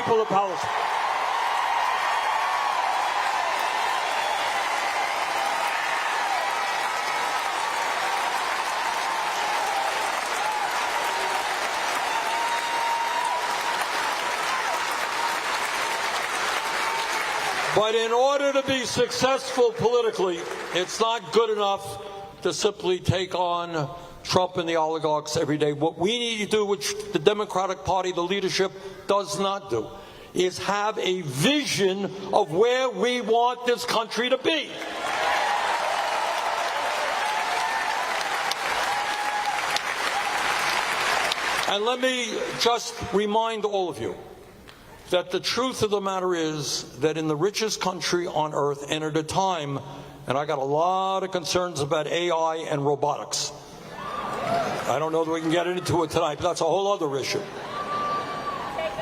people of Palestine. But in order to be successful politically, it's not good enough to simply take on Trump and the oligarchs every day. What we need to do, which the Democratic Party, the leadership, does not do, is have a vision of where we want this country to be. And let me just remind all of you that the truth of the matter is that in the richest country on earth, and at a time, and I got a lot of concerns about AI and robotics. I don't know that we can get into it tonight, but that's a whole other issue.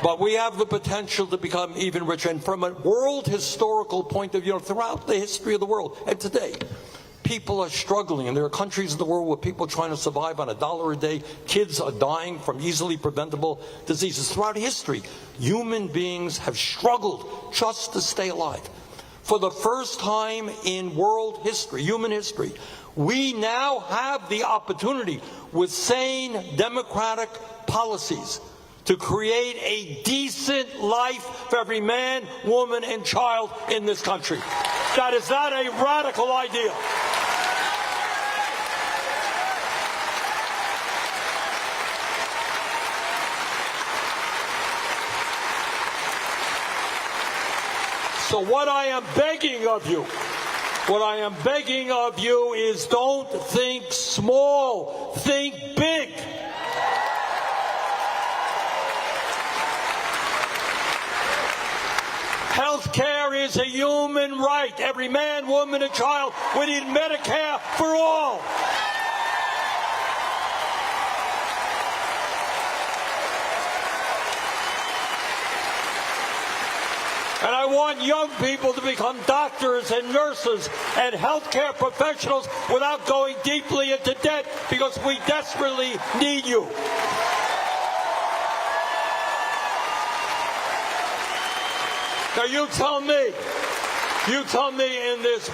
But we have the potential to become even richer. And from a world historical point of view, throughout the history of the world, and today, people are struggling, and there are countries in the world where people are trying to survive on $1 a day. Kids are dying from easily preventable diseases. Throughout history, human beings have struggled just to stay alive. For the first time in world history, human history, we now have the opportunity with sane democratic policies to create a decent life for every man, woman, and child in this country. That is not a radical idea. So what I am begging of you, is don't think small, think big. Health care is a human right. Every man, woman, and child. We need Medicare for all. And I want young people to become doctors and nurses and healthcare professionals without going deeply into debt, because we desperately need you. Now you tell me in this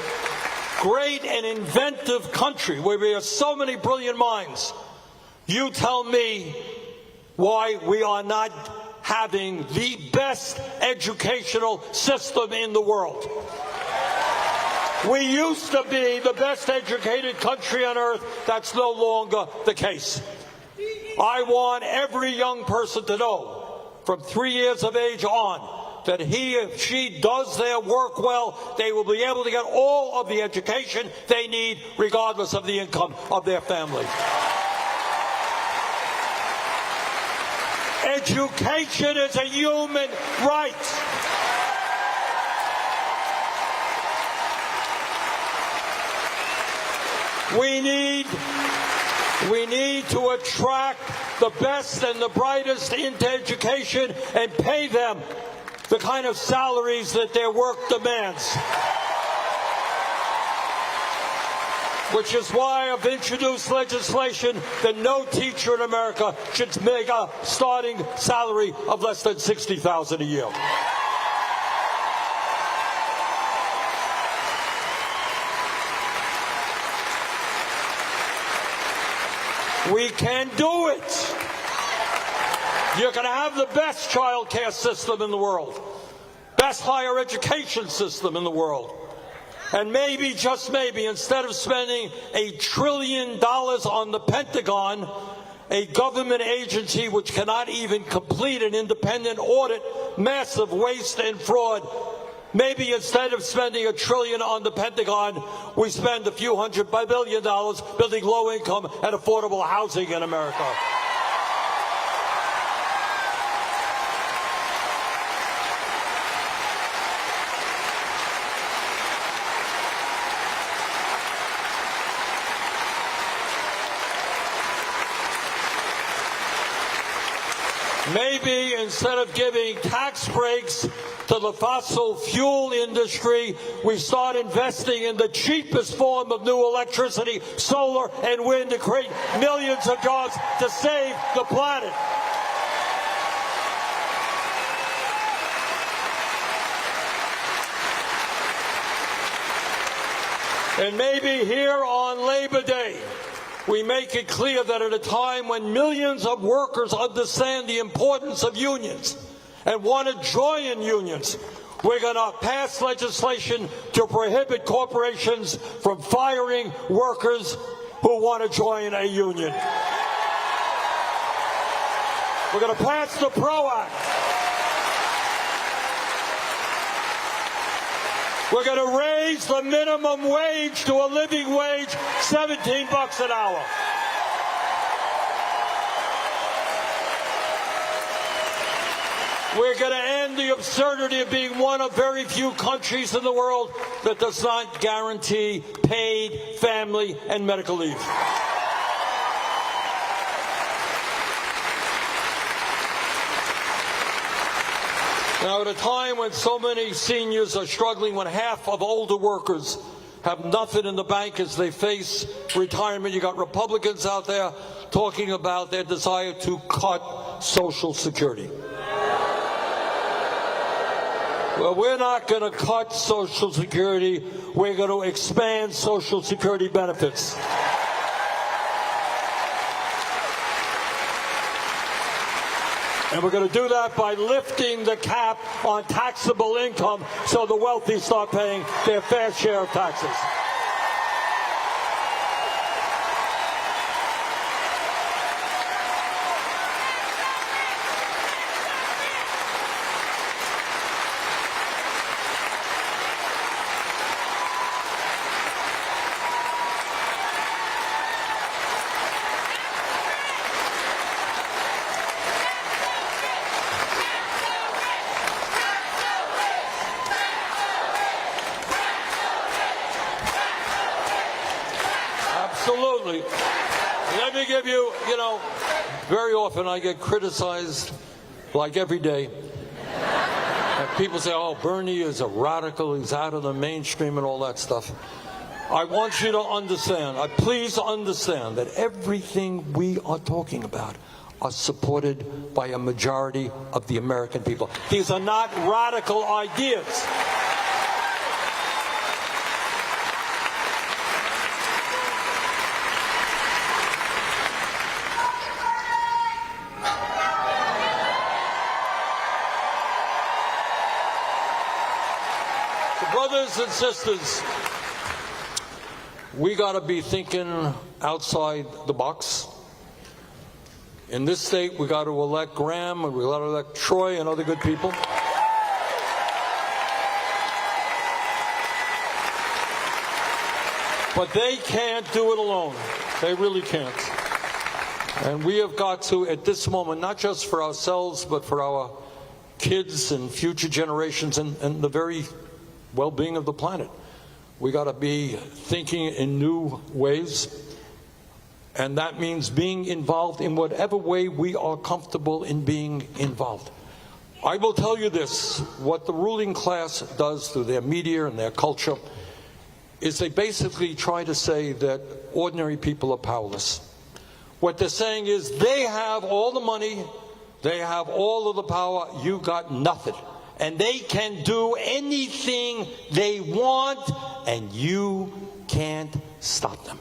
great and inventive country where we have so many brilliant minds, you tell me why we are not having the best educational system in the world. We used to be the best educated country on earth. That's no longer the case. I want every young person to know, from 3 years of age on, that he or she does their work well, they will be able to get all of the education they need, regardless of the income of their family. Education is a human right. We need to attract the best and the brightest into education and pay them the kind of salaries that their work demands. Which is why I've introduced legislation that no teacher in America should make a starting salary of less than $60,000 a year. We can do it. You're going to have the best child care system in the world, best higher education system in the world. And maybe, just maybe, instead of spending $1 trillion on the Pentagon, a government agency which cannot even complete an independent audit, massive waste and fraud, maybe instead of spending $1 trillion on the Pentagon, we spend a few $100 billion building low-income and affordable housing in America. Maybe instead of giving tax breaks to the fossil fuel industry, we start investing in the cheapest form of new electricity, solar and wind, to create millions of jobs to save the planet. And maybe here on Labor Day, we make it clear that at a time when millions of workers understand the importance of unions and want to join unions, we're going to pass legislation to prohibit corporations from firing workers who want to join a union. We're going to pass the PRO Act. We're going to raise the minimum wage to a living wage, $17 an hour. We're going to end the absurdity of being one of very few countries in the world that does not guarantee paid family and medical leave. Now, at a time when so many seniors are struggling, when half of older workers have nothing in the bank as they face retirement, you got Republicans out there talking about their desire to cut Social Security. Well, we're not going to cut Social Security. We're going to expand Social Security benefits. And we're going to do that by lifting the cap on taxable income so the wealthy start paying their fair share of taxes. Absolutely. Let me give you, very often I get criticized, like every day. And people say, oh, Bernie is a radical, he's out of the mainstream and all that stuff. I want you to understand, please understand that everything we are talking about are supported by a majority of the American people. These are not radical ideas. Brothers and sisters, we got to be thinking outside the box. In this state, we got to elect Graham, and we got to elect Troy and other good people. But they can't do it alone. They really can't. And we have got to, at this moment, not just for ourselves, but for our kids and future generations and the very well-being of the planet, we got to be thinking in new ways, and that means being involved in whatever way we are comfortable in being involved. I will tell you this, what the ruling class does through their media and their culture is they basically try to say that ordinary people are powerless. What they're saying is they have all the money, they have all of the power, you got nothing. And they can do anything they want, and you can't stop them.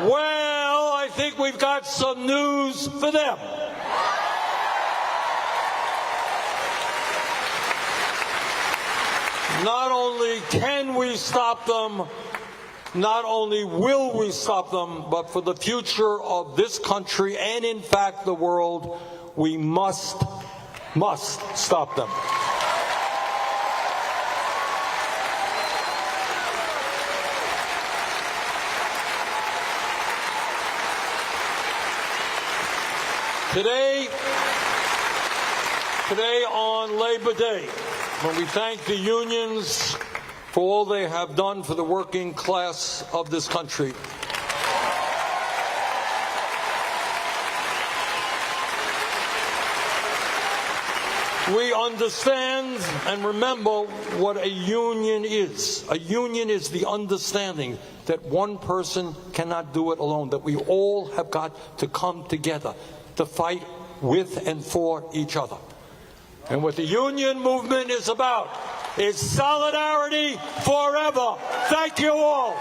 Well, I think we've got some news for them. Not only can we stop them, not only will we stop them, but for the future of this country and, in fact, the world, we must stop them. Today on Labor Day, when we thank the unions for all they have done for the working class of this country, we understand and remember what a union is. A union is the understanding that one person cannot do it alone, that we all have got to come together to fight with and for each other. And what the union movement is about is solidarity forever. Thank you all.